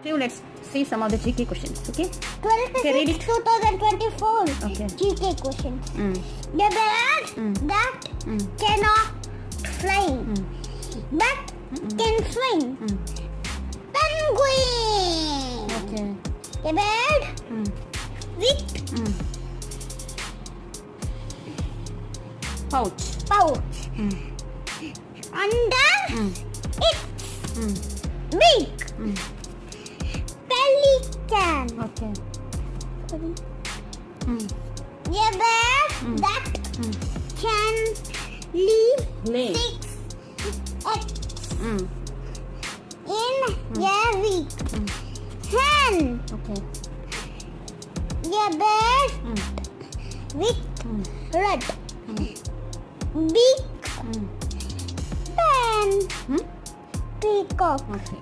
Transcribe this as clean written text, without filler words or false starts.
So let's see some of the GK questions. Okay. 12th Okay, read it. 2024 Okay. GK questions. The bird that cannot fly but can swim. Penguin. Okay. The bird with Pouch. under its beak. Pelican. Okay. A bird that can lay Lay. 6 eggs Mm. in a week. Hen. Okay. A bird with red beak. Pen. Peacock. Okay.